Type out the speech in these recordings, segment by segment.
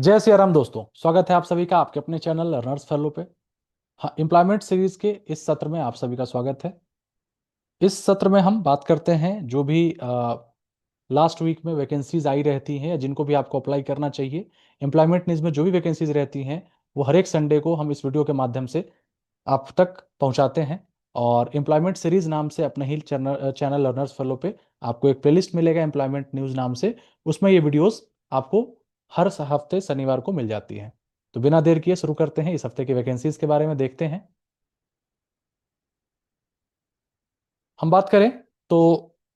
जय सिया राम दोस्तों, स्वागत है आप सभी का आपके अपने चैनल लर्नर्स फेलो पे। हाँ, एम्प्लॉयमेंट सीरीज के इस सत्र में आप सभी का स्वागत है। इस सत्र में हम बात करते हैं जो भी लास्ट वीक में वैकेंसीज आई रहती हैं या जिनको भी आपको अप्लाई करना चाहिए। एम्प्लॉयमेंट न्यूज में जो भी वैकेंसीज रहती हैं वो हर एक संडे को हम इस वीडियो के माध्यम से आप तक पहुंचाते हैं। और एम्प्लॉयमेंट सीरीज नाम से अपने ही चैनल चैनल लर्नर्स फेलो पे आपको एक प्लेलिस्ट मिलेगा एम्प्लॉयमेंट न्यूज नाम से। उसमें ये वीडियोस आपको हर हफ्ते शनिवार को मिल जाती हैं। तो बिना देर किए शुरू करते हैं, इस हफ्ते की वैकेंसीज के बारे में देखते हैं। हम बात करें तो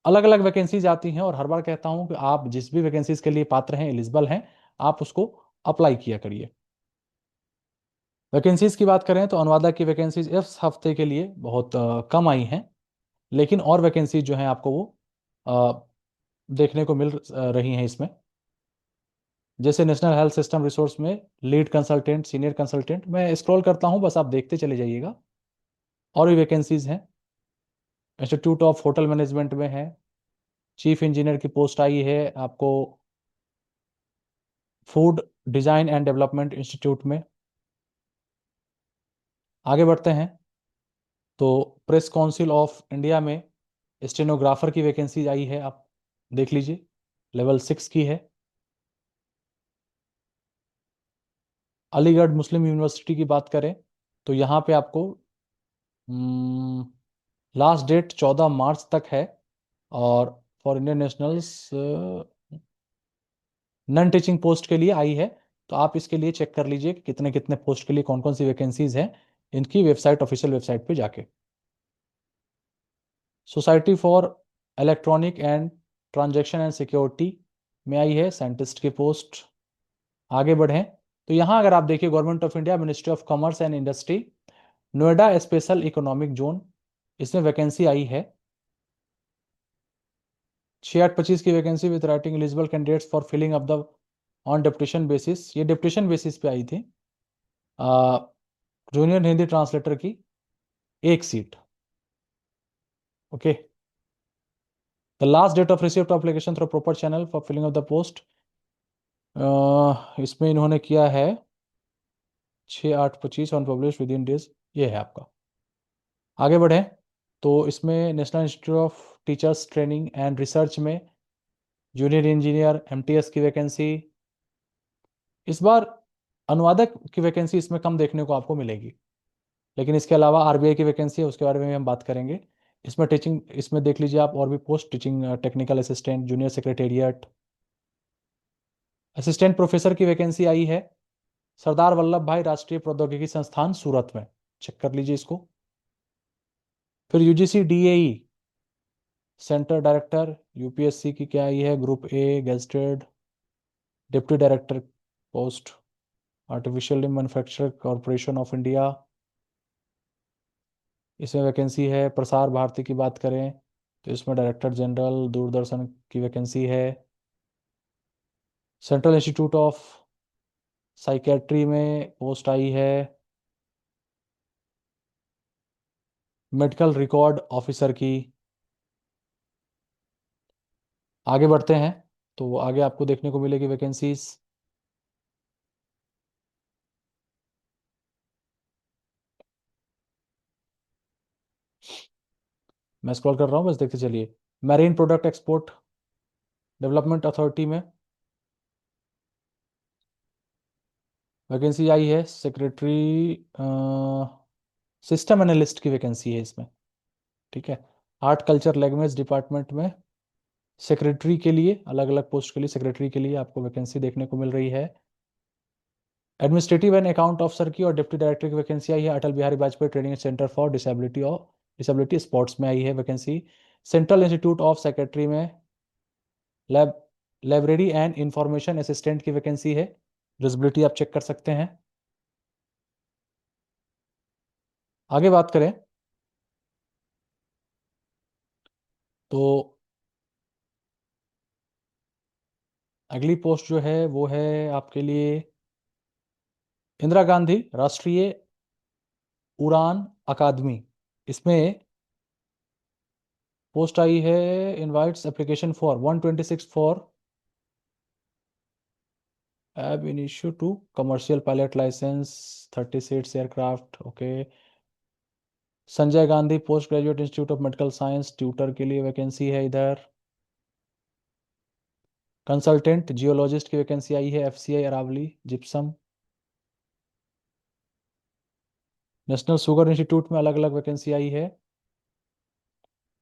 अलग अलग वैकेंसीज आती हैं और हर बार कहता हूं कि आप जिस भी वैकेंसीज के लिए पात्र हैं, एलिजिबल हैं, आप उसको अप्लाई किया करिए। वैकेंसीज की बात करें तो अनुवादक की वैकेंसीज इस हफ्ते के लिए बहुत कम आई हैं। लेकिन और वैकेंसीज जो हैं आपको वो अ, देखने को मिल रही हैं इसमें। जैसे नेशनल हेल्थ सिस्टम रिसोर्स में लीड कंसल्टेंट, सीनियर कंसल्टेंट, मैं स्क्रॉल करता हूं, बस आप देखते चले जाइएगा। और भी वैकेंसीज हैं। इंस्टीट्यूट ऑफ होटल मैनेजमेंट में है, चीफ इंजीनियर की पोस्ट आई है आपको food design and development institute में। आगे बढ़ते हैं तो प्रेस काउंसिल ऑफ इंडिया में स्टेनोग्राफर की वैकेंसी आई है, आप देख लीजिए, लेवल 6 की है। अलीगढ़ मुस्लिम यूनिवर्सिटी की बात करें तो यहाँ पे आपको लास्ट डेट 14 मार्च तक है। और for Indian nationals non teaching post के लिए आई है। तो आप इसके लिए चेक कर लीजिए कि कितने कितने पोस्ट के लिए कौन कौन सी वैकेंसीज हैं इनकी वेबसाइट, ऑफिशियल वेबसाइट पे जाके। Society for electronic and transaction and security में आई है साइंटिस्ट की पोस्ट। आगे बढ़ें तो यहाँ अगर आप देखिए government of India, ministry of commerce and industry, Noida special economic zone, इसमें वैकेंसी आई है 6825 की vacancy with writing eligible candidates for filling up the on deputation basis. ये डेप्यूटेशन बेसिस पे आई थी। जूनियर हिंदी ट्रांसलेटर की एक seat. Okay. The last date of receipt of application through proper channel for filling of the post, इसमें इन्होंने किया है 6/8/25 on publish with in days. ये है आपका। आगे बढ़े तो इसमें national institute of teachers training and research में जूनियर इंजीनियर एमटीएस की वैकेंसी। इस बार अनुवादक की वैकेंसी इसमें कम देखने को आपको मिलेगी, लेकिन इसके अलावा आरबीआई की वैकेंसी है, उसके बारे में भी हम बात करेंगे। इसमें टीचिंग, इसमें देख लीजिए आप और भी post, teaching technical assistant, junior secretariat, assistant professor की वैकेंसी आई है सरदार वल्लभ भाई राष्ट्रीय प्रौद्योगिकी संस्थान सूरत में। चेक कर लीजिए इसको। फिर UGC DAE centre director UPSC की क्या आई है, group A gazetted deputy director post, artificial manufacture corporation of India, इसमें वैकेंसी है। प्रसार भारती की बात करें तो इसमें डायरेक्टर जनरल दूरदर्शन की वैकेंसी है। सेंट्रल इंस्टीट्यूट ऑफ साइकेट्री में पोस्ट आई है मेडिकल रिकॉर्ड ऑफिसर की। आगे बढ़ते हैं तो आगे आपको देखने को मिलेगी वैकेंसीज। मैं स्क्रॉल कर रहा हूँ, बस देखते चलिए। Marine product export development authority में वैकेंसी आई है सेक्रेटरी, सिस्टम एनालिस्ट की वैकेंसी है इसमें। ठीक है। आर्ट कल्चर लैंग्वेज डिपार्टमेंट में सेक्रेटरी के लिए, अलग अलग पोस्ट के लिए सेक्रेटरी के लिए आपको वैकेंसी देखने को मिल रही है। एडमिनिस्ट्रेटिव एंड अकाउंट ऑफिसर की और डिप्टी डायरेक्टर की वैकेंसी आई है Atal Bihari Vajpayee training centre for disability और डिसेबिलिटी स्पोर्ट्स में आई है vacancy. Central institute of secretary में lab library and information assistant की वैकेंसी है। विजिबिलिटी आप चेक कर सकते हैं। आगे बात करें तो अगली पोस्ट जो है वो है आपके लिए इंदिरा गांधी राष्ट्रीय उड़ान अकादमी। इसमें पोस्ट आई है invites application for 126 for ab initio to commercial pilot licence, 30 seats aircraft, okay. Sanjay Gandhi post graduate institute of medical science, tutor के लिए वैकेंसी है इधर। कंसल्टेंट जियोलॉजिस्ट की वैकेंसी आई है, FCI Aravali gypsum. National sugar institute में अलग अलग वैकेंसी आई है,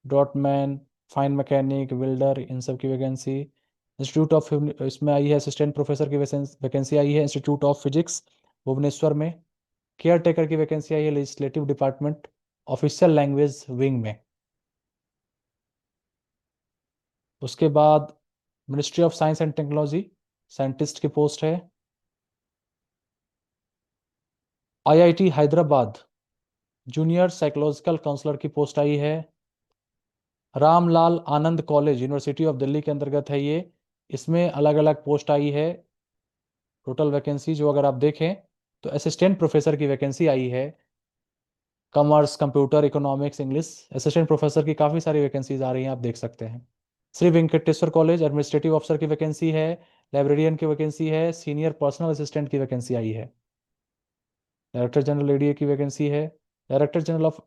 डॉटमैन, फाइन मैकेनिक, विल्डर, इन सब की वैकेंसी। इंस्टीट्यूट ऑफ, इसमें आई है असिस्टेंट प्रोफेसर की वैकेंसी आई है, इंस्टीट्यूट ऑफ फिजिक्स भुवनेश्वर में। केयर टेकर की वैकेंसी आई है legislative department official language wing में। उसके बाद ministry of science and technology, scientist की पोस्ट है। IIT Hyderabad junior psychological counsellor की पोस्ट आई है। Ramlal Anand college university of Delhi के अंतर्गत है ये। इसमें अलग अलग पोस्ट आई है। टोटल वैकेंसी जो अगर आप देखें तो असिस्टेंट प्रोफेसर की वैकेंसी आई है, commerce, computer, economics, English. Assistant professor की काफ़ी सारी वैकेंसीज आ रही हैं, आप देख सकते हैं। Shri Venkateswara college administrative officer की वैकेंसी है, लाइब्रेरियन की वैकेंसी है, सीनियर पर्सनल असिस्टेंट की वैकेंसी आई है। डायरेक्टर जनरल एडीए की वैकेंसी है, director general of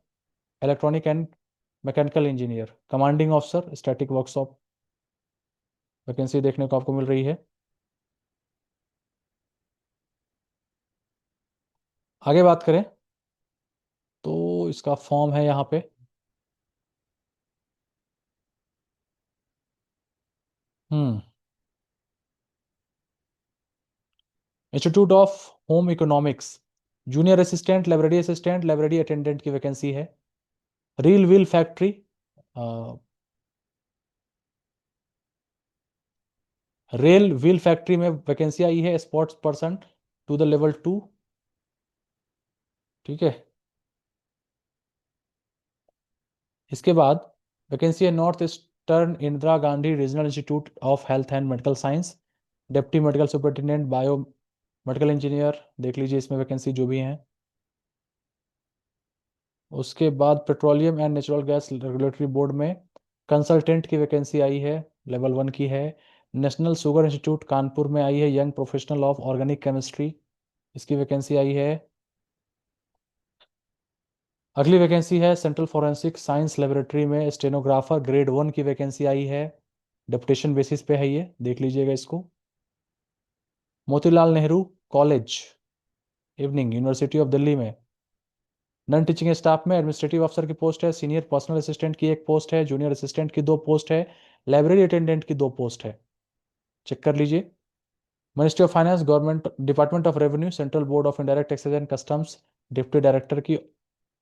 electronic and mechanical engineer, commanding officer static workshop, vacancy देखने को आपको मिल रही है। आगे बात करें तो इसका फॉर्म है यहाँ पे। हम्म institute of home economics, junior assistant, library attendant की वैकेंसी है। Reel wheel factory, rail wheel factory में वैकेंसी आई है, sports person to the level 2। ठीक है। इसके बाद वैकेंसी है north eastern Indira Gandhi regional institute of health and medical science, deputy medical superintendent bio medical engineer, देख लीजिए इसमें वैकेंसी जो भी हैं। उसके बाद petroleum and natural gas regulatory board में कंसल्टेंट की वैकेंसी आई है, लेवल 1 की है। नेशनल शुगर इंस्टीट्यूट कानपुर में आई है, young professional of organic chemistry, इसकी वैकेंसी आई है। अगली वैकेंसी है सेंट्रल फॉरेंसिक साइंस लेबोरेटरी में स्टेनोग्राफर ग्रेड 1 की वैकेंसी आई है, डेपुटेशन बेसिस पे है ये, देख लीजिएगा इसको। Motilal Nehru college evening university of Delhi में नॉन टीचिंग स्टाफ में एडमिनिस्ट्रेटिव अफसर की पोस्ट है, सीनियर पर्सनल असिस्टेंट की एक पोस्ट है, जूनियर असिस्टेंट की 2 पोस्ट है, लाइब्रेरी अटेंडेंट की 2 पोस्ट है, चेक कर लीजिए। Ministry of finance government department of revenue central board of indirect taxes and customs deputy director की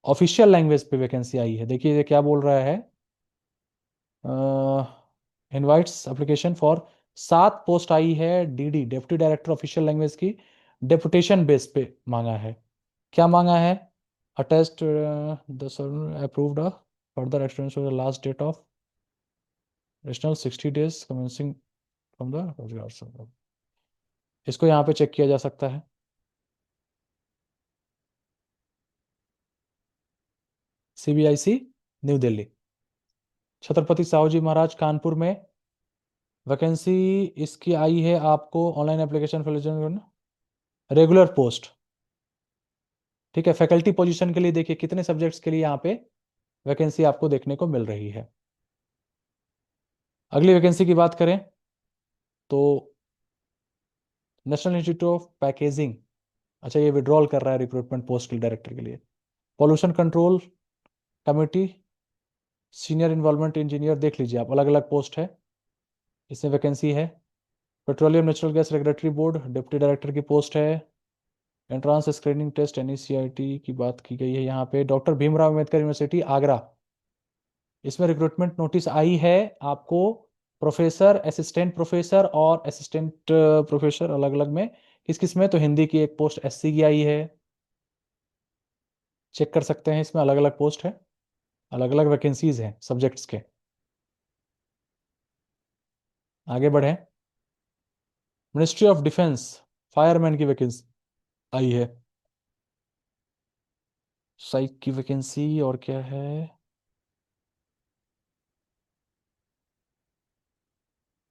ऑफिशियल लैंग्वेज पे वैकेंसी आई है। देखिए ये क्या बोल रहा है, इनवाइट्स एप्लीकेशन फॉर 7 पोस्ट आई है, DD deputy director official language की, डेपुटेशन बेस पे मांगा है। क्या मांगा है, attest the approved further extension the last date of additional 60 days commencing from the, इसको यहाँ पे चेक किया जा सकता है। सीबीआईसी न्यू दिल्ली, छत्रपति साहू जी महाराज कानपुर में वैकेंसी इसकी आई है आपको, online application fill, regular post. ठीक है, फैकल्टी पोजीशन के लिए देखिए कितने सब्जेक्ट्स के लिए यहाँ पे वैकेंसी आपको देखने को मिल रही है। अगली वैकेंसी की बात करें तो नेशनल इंस्टीट्यूट ऑफ पैकेजिंग, अच्छा ये विड्रॉल कर रहा है रिक्रूटमेंट पोस्ट के डायरेक्टर के लिए। Pollution control committee senior involvement engineer, देख लीजिए आप, अलग अलग पोस्ट है, इसमें वैकेंसी है। Petroleum natural gas regulatory board deputy director की पोस्ट है। एंट्रांस स्क्रीनिंग टेस्ट एनईसीआईटी की बात की गई है यहाँ पे। डॉक्टर भीमराव अंबेडकर यूनिवर्सिटी आगरा, इसमें रिक्रूटमेंट नोटिस आई है आपको, प्रोफेसर, असिस्टेंट प्रोफेसर और असिस्टेंट प्रोफेसर अलग अलग में। किस किस में, तो हिंदी की एक पोस्ट एससी की आई है, चेक कर सकते हैं, इसमें अलग अलग पोस्ट है, अलग अलग वैकेंसीज हैं सब्जेक्ट्स के। आगे बढ़े, मिनिस्ट्री ऑफ डिफेंस फायरमैन की वैकेंसी आई है, साइक की वैकेंसी, और क्या है,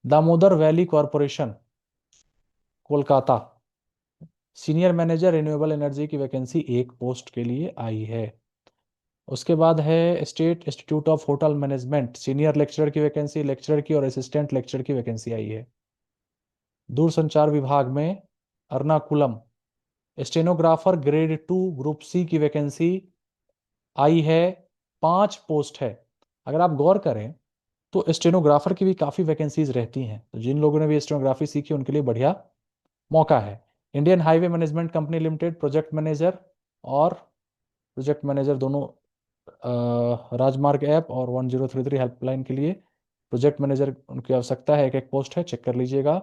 Damodar valley corporation Kolkata. Senior manager renewable energy की वैकेंसी एक पोस्ट के लिए आई है। उसके बाद है state institute of hotel management, senior lecturer की वैकेंसी, लेक्चरर की और असिस्टेंट लेक्चरर की वैकेंसी आई है। दूरसंचार विभाग में Ernakulam, stenographer grade 2 group C की वैकेंसी आई है। 5 पोस्ट है। अगर आप गौर करें तो स्टेनोग्राफर की भी काफ़ी वैकेंसीज रहती हैं, तो जिन लोगों ने भी स्टेनोग्राफी सीखी उनके लिए बढ़िया मौका है। Indian highway management company limited project manager और प्रोजेक्ट मैनेजर दोनों, राजमार्ग ऐप और 1033 हेल्पलाइन के लिए प्रोजेक्ट मैनेजर उनकी आवश्यकता है। एक एक पोस्ट है, चेक कर लीजिएगा।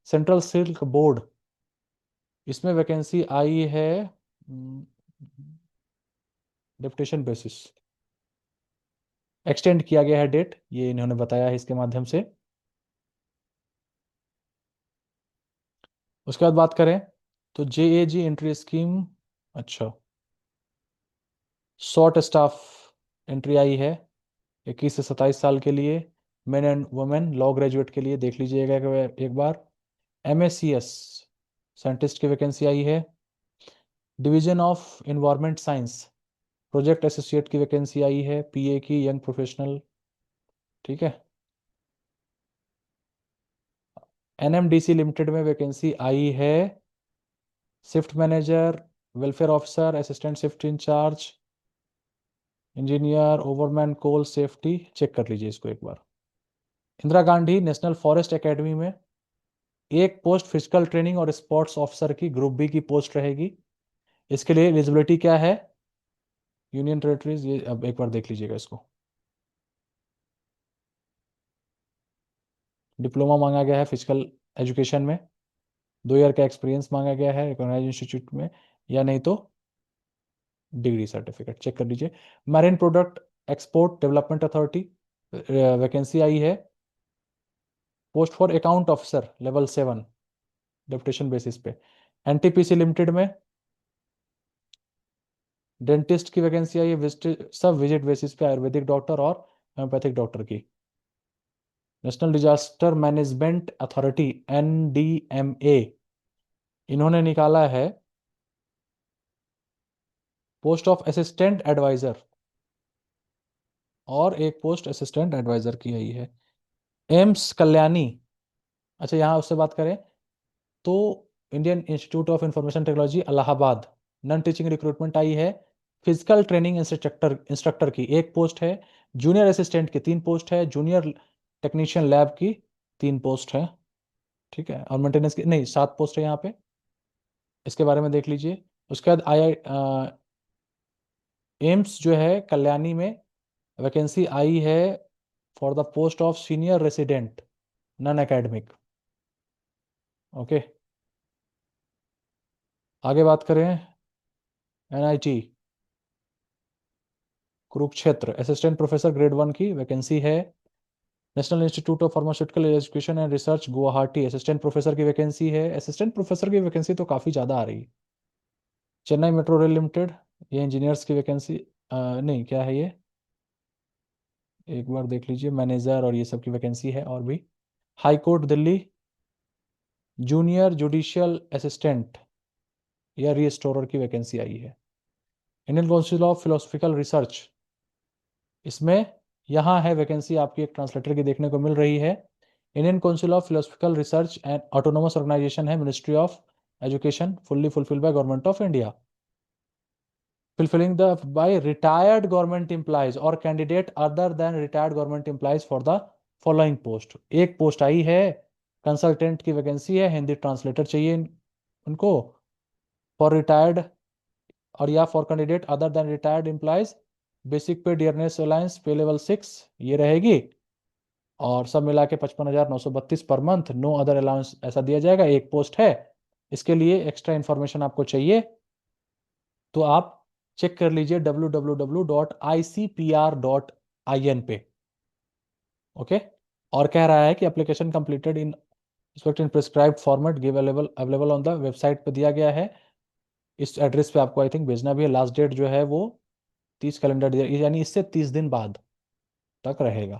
सेंट्रल सिल्क बोर्ड, इसमें वैकेंसी आई है डिप्टेशन बेसिस, एक्सटेंड किया गया है डेट, ये इन्होंने बताया है इसके माध्यम से। उसके बाद बात करें तो जेएजी एंट्री स्कीम, अच्छा, शॉर्ट स्टाफ एंट्री आई है 21 से 27 साल के लिए, men and women law graduate के लिए, देख लीजिएगा एक बार। एमएससीएस साइंटिस्ट की वैकेंसी आई है। Division of environment science project associate की वैकेंसी आई है, पीए की, यंग प्रोफेशनल, ठीक है। एनएमडीसी लिमिटेड में वैकेंसी आई है shift manager, welfare officer, assistant shift incharge, engineer, overman coal safety, check कर लीजिए इसको एक बार। Indira Gandhi national forest academy में एक पोस्ट फिजिकल ट्रेनिंग और स्पोर्ट्स ऑफिसर की ग्रुप बी की पोस्ट रहेगी। इसके लिए एलिजिबिलिटी क्या है, यूनियन टेरिटरीज, ये अब एक बार देख लीजिएगा इसको। डिप्लोमा मांगा गया है फिजिकल एजुकेशन में, 2 ईयर का एक्सपीरियंस मांगा गया है रिकॉग्नाइज इंस्टीट्यूट में, या नहीं तो डिग्री सर्टिफिकेट, चेक कर लीजिए। Marine product export development authority vacancy आई है, post for account officer level 7 deputation basis पे। एनटीपीसी लिमिटेड में डेंटिस्ट की वैकेंसी आई है, विजिट सब विजिट बेसिस पे, आयुर्वेदिक डॉक्टर और होम्योपैथिक डॉक्टर की। National disaster management authority NDMA, इन्होंने निकाला है पोस्ट ऑफ असिस्टेंट एडवाइजर, और एक पोस्ट असिस्टेंट एडवाइजर की आई है। एम्स कल्याणी, अच्छा यहाँ उससे बात करें तो Indian institute of information technology Allahabad, non teaching recruitment आई है। फिजिकल ट्रेनिंग इंस्ट्रक्टर इंस्ट्रक्टर की एक पोस्ट है, जूनियर असिस्टेंट की 3 पोस्ट है, जूनियर टेक्नीशियन लैब की 3 पोस्ट है, ठीक है। और मेंटेनेंस की नहीं 7 पोस्ट है यहाँ पे, इसके बारे में देख लीजिए। उसके बाद आई एम्स जो है कल्याणी में वैकेंसी आई है for the post of senior resident non academic, okay. आगे बात करें NIT Kurukshetra, assistant professor grade 1 की वैकेंसी है। National institute of pharmaceutical education and research Guwahati, assistant professor की वैकेंसी है। असिस्टेंट प्रोफेसर की वैकेंसी तो काफ़ी ज़्यादा आ रही है। चेन्नई मेट्रो रेल लिमिटेड, ये इंजीनियर्स की वैकेंसी, नहीं क्या है ये, एक बार देख लीजिए, मैनेजर और ये सब की वैकेंसी है। और भी high court Delhi, junior judicial assistant या रीस्टोरर की वैकेंसी आई है। Indian council of philosophical research, इसमें यहाँ है वैकेंसी आपकी एक ट्रांसलेटर की देखने को मिल रही है। Indian council of philosophical research and autonomous organisation है, ministry of education, fully fulfilled by government of India. fulfilling the by retired government employees or candidate other than retired government employees for the following post, एक post आई है, consultant की vacancy है, Hindi translator चाहिए उनको, for retired और या for candidate other than retired employees, basic पे डियरनेस अलायंस पे लेवल 6 ये रहेगी, और सब मिला के 55,932 per month, no other allowance ऐसा दिया जाएगा। एक पोस्ट है, इसके लिए एक्स्ट्रा इन्फॉर्मेशन आपको चाहिए तो आप चेक कर लीजिए www.icpr.in पे, ओके। और कह रहा है कि application completed in respect in prescribed format give available on the website पे दिया गया है। इस एड्रेस पे आपको आई थिंक भेजना भी है। लास्ट डेट जो है वो 30 कैलेंडर यानी इससे 30 दिन बाद तक रहेगा,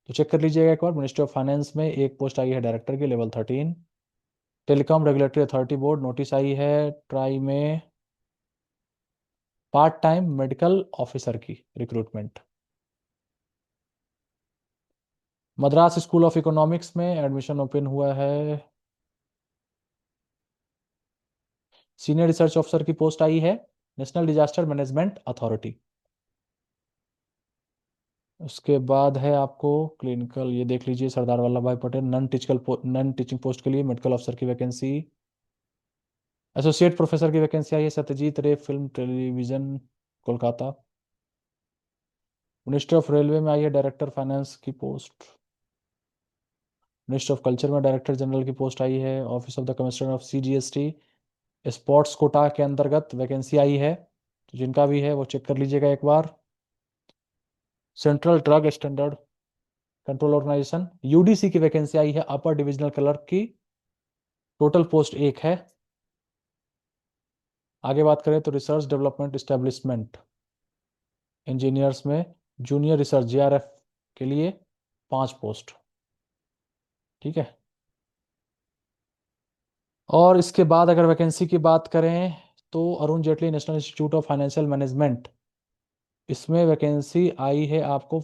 तो चेक कर लीजिएगा एक बार। मिनिस्ट्री ऑफ फाइनेंस में एक पोस्ट आई है डायरेक्टर की level 13, telecom regulatory authority board notice आई है ट्राई में पार्ट टाइम मेडिकल ऑफिसर की recruitment. Madras school of economics में एडमिशन ओपन हुआ है। सीनियर रिसर्च ऑफिसर की पोस्ट आई है नेशनल डिजास्टर मैनेजमेंट अथॉरिटी। उसके बाद है आपको क्लिनिकल, ये देख लीजिए सरदार वल्लभ भाई पटेल नन टीचिंग पोस्ट के लिए मेडिकल ऑफिसर की वैकेंसी। एसोसिएट प्रोफेसर की वैकेंसी आई है सत्यजीत रे film television Kolkata. Minister of railway में आई है डायरेक्टर फाइनेंस की पोस्ट। मिनिस्टर ऑफ कल्चर में डायरेक्टर जनरल की पोस्ट आई है। Office of the commissioner of CGST sports quota के अंतर्गत वैकेंसी आई है, तो जिनका भी है वो चेक कर लीजिएगा एक बार। Central drug standard control organisation UDC की वैकेंसी आई है अपर डिविजनल क्लर्क की। टोटल पोस्ट एक है। आगे बात करें तो रिसर्च डेवलपमेंट इस्टेब्लिशमेंट इंजीनियर्स में जूनियर रिसर्च JRF के लिए 5 पोस्ट। ठीक है। और इसके बाद अगर वैकेंसी की बात करें तो Arun Jaitley national institute of financial management, इसमें वैकेंसी आई है आपको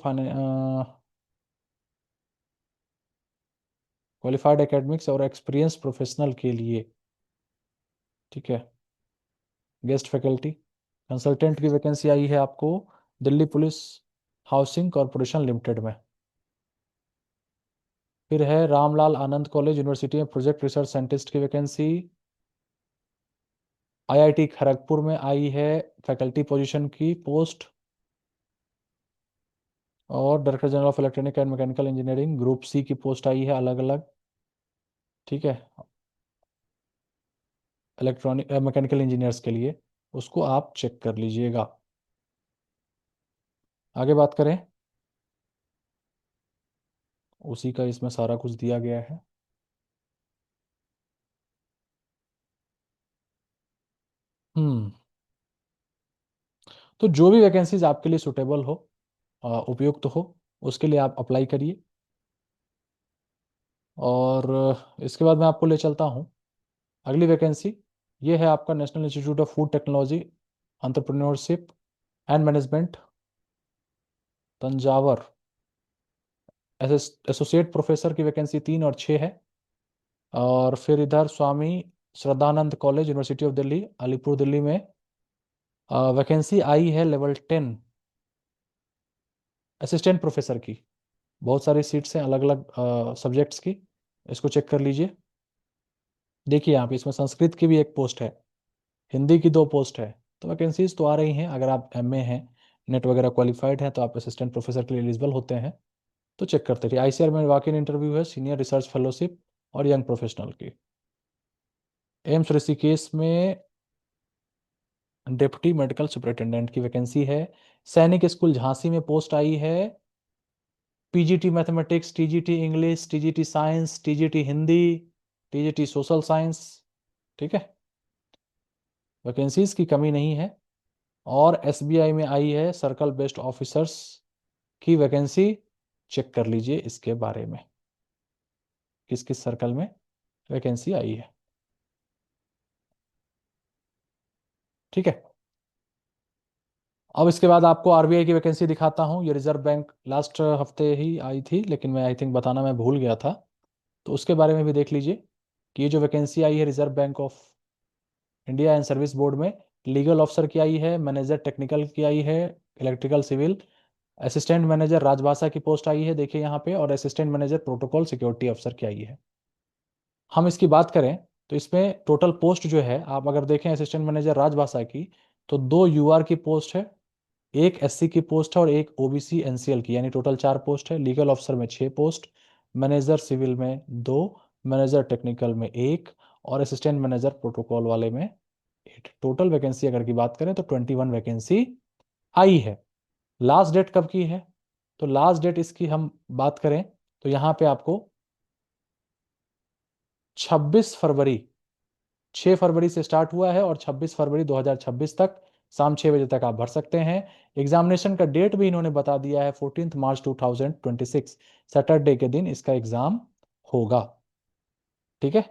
क्वालिफाइड एकेडमिक्स और एक्सपीरियंस प्रोफेशनल के लिए। ठीक है। गेस्ट फैकल्टी कंसल्टेंट की वैकेंसी आई है आपको Delhi police housing corporation limited में। फिर है रामलाल आनंद कॉलेज यूनिवर्सिटी में प्रोजेक्ट रिसर्च साइंटिस्ट की वैकेंसी। IIT खड़गपुर में आई है फैकल्टी पोजीशन की पोस्ट। और director general of electronic and mechanical engineering group C की पोस्ट आई है अलग अलग। ठीक है। इलेक्ट्रॉनिक मैकेनिकल इंजीनियर्स के लिए, उसको आप चेक कर लीजिएगा। आगे बात करें, उसी का इसमें सारा कुछ दिया गया है। हम्म। तो जो भी वैकेंसीज आपके लिए सुटेबल हो, उपयुक्त हो, उसके लिए आप अप्लाई करिए। और इसके बाद मैं आपको ले चलता हूँ अगली वैकेंसी। ये है आपका national institute of food technology entrepreneurship and management Thanjavur. Associate professor की वैकेंसी 3 और 6 है। और फिर इधर Swami Shraddhanand college university of Delhi Alipur Delhi में वैकेंसी आई है लेवल 10 असिस्टेंट प्रोफेसर की। बहुत सारी सीट्स हैं अलग अलग सब्जेक्ट्स की, इसको चेक कर लीजिए। देखिए यहाँ पे इसमें संस्कृत की भी एक पोस्ट है, हिंदी की 2 पोस्ट है। तो वैकेंसीज तो आ रही हैं। अगर आप MA हैं, नेट वगैरह क्वालिफाइड हैं, तो आप असिस्टेंट प्रोफेसर के लिए एलिजिबल होते हैं। तो चेक करते रहिए। ICAR में वॉक इन इंटरव्यू है सीनियर रिसर्च फेलोशिप और यंग प्रोफेशनल की। एम्स ऋषिकेश में डिप्टी मेडिकल सुपरिटेंडेंट की वैकेंसी है। सैनिक स्कूल झांसी में पोस्ट आई है PGT mathematics, TGT English, TGT science, TGT Hindi, TGT social science. ठीक है। वैकेंसीज की कमी नहीं है। और SBI में आई है सर्कल बेस्ड ऑफिसर्स की वैकेंसी। चेक कर लीजिए इसके बारे में, किस किस सर्कल में वैकेंसी आई है। ठीक है। अब इसके बाद आपको RBI की वैकेंसी दिखाता हूँ। ये रिजर्व बैंक लास्ट हफ्ते ही आई थी, लेकिन मैं आई थिंक बताना मैं भूल गया था, तो उसके बारे में भी देख लीजिए कि ये जो वैकेंसी आई है reserve bank of India and service board में लीगल ऑफिसर की आई है, मैनेजर टेक्निकल की आई है, इलेक्ट्रिकल सिविल, असिस्टेंट मैनेजर राजभाषा की पोस्ट आई है देखिए यहाँ पे, और असिस्टेंट मैनेजर प्रोटोकॉल सिक्योरिटी अफसर की आई है। हम इसकी बात करें तो इसमें टोटल पोस्ट जो है, आप अगर देखें असिस्टेंट मैनेजर राजभाषा की, तो 2 UR की पोस्ट है, एक SC की पोस्ट है और एक OBC NCL की, यानी टोटल 4 पोस्ट है। लीगल ऑफिसर में 6 पोस्ट, मैनेजर सिविल में 2, मैनेजर टेक्निकल में 1, और असिस्टेंट मैनेजर प्रोटोकॉल वाले में 8। टोटल वैकेंसी अगर की बात करें तो 21 वैकेंसी आई है। लास्ट डेट कब की है, तो लास्ट डेट इसकी हम बात करें तो यहाँ पे आपको 26 फरवरी, 6 फरवरी से स्टार्ट हुआ है और 26 फरवरी 2026 तक शाम 6 बजे तक आप भर सकते हैं। एग्जामिनेशन का डेट भी इन्होंने बता दिया है 14 मार्च 2026, सैटरडे के दिन इसका एग्जाम होगा। ठीक है।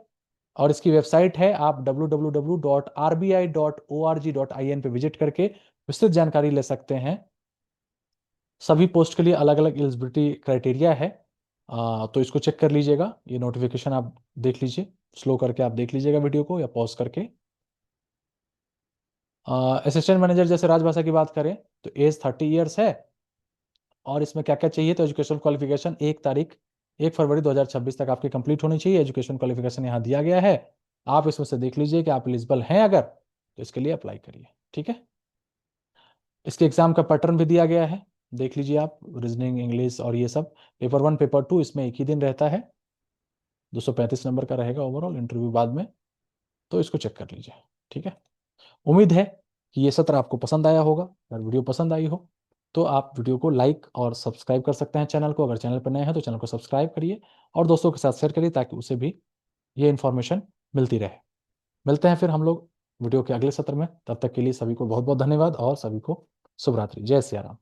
और इसकी वेबसाइट है, आप www.rbi.org.in पे विजिट करके विस्तृत जानकारी ले सकते हैं। सभी पोस्ट के लिए अलग अलग एलिजिबिलिटी क्राइटेरिया है, तो इसको चेक कर लीजिएगा। ये नोटिफिकेशन आप देख लीजिए, स्लो करके आप देख लीजिएगा वीडियो को या पॉज करके। असिस्टेंट मैनेजर जैसे राजभाषा की बात करें तो एज 30 ईयर्स है, और इसमें क्या क्या चाहिए, तो एजुकेशन क्वालिफिकेशन 1 फरवरी 2026 तक आपकी कंप्लीट होनी चाहिए। एजुकेशन क्वालिफिकेशन यहाँ दिया गया है, आप इसमें से देख लीजिए कि आप एलिजिबल हैं अगर, तो इसके लिए अप्लाई करिए। ठीक है, इसके एग्जाम का पैटर्न भी दिया गया है, देख लीजिए आप, रीजनिंग, इंग्लिश और ये सब। पेपर 1 पेपर 2 इसमें एक ही दिन रहता है, 235 नंबर का रहेगा ओवरऑल, इंटरव्यू बाद में, तो इसको चेक कर लीजिए। ठीक है, उम्मीद है कि ये सत्र आपको पसंद आया होगा। अगर वीडियो पसंद आई हो तो आप वीडियो को लाइक और सब्सक्राइब कर सकते हैं चैनल को। अगर चैनल पर नए हैं तो चैनल को सब्सक्राइब करिए और दोस्तों के साथ शेयर करिए ताकि उसे भी ये इन्फॉर्मेशन मिलती रहे। मिलते हैं फिर हम लोग वीडियो के अगले सत्र में, तब तक के लिए सभी को बहुत बहुत धन्यवाद और सभी को शुभ रात्रि। जय सिया राम।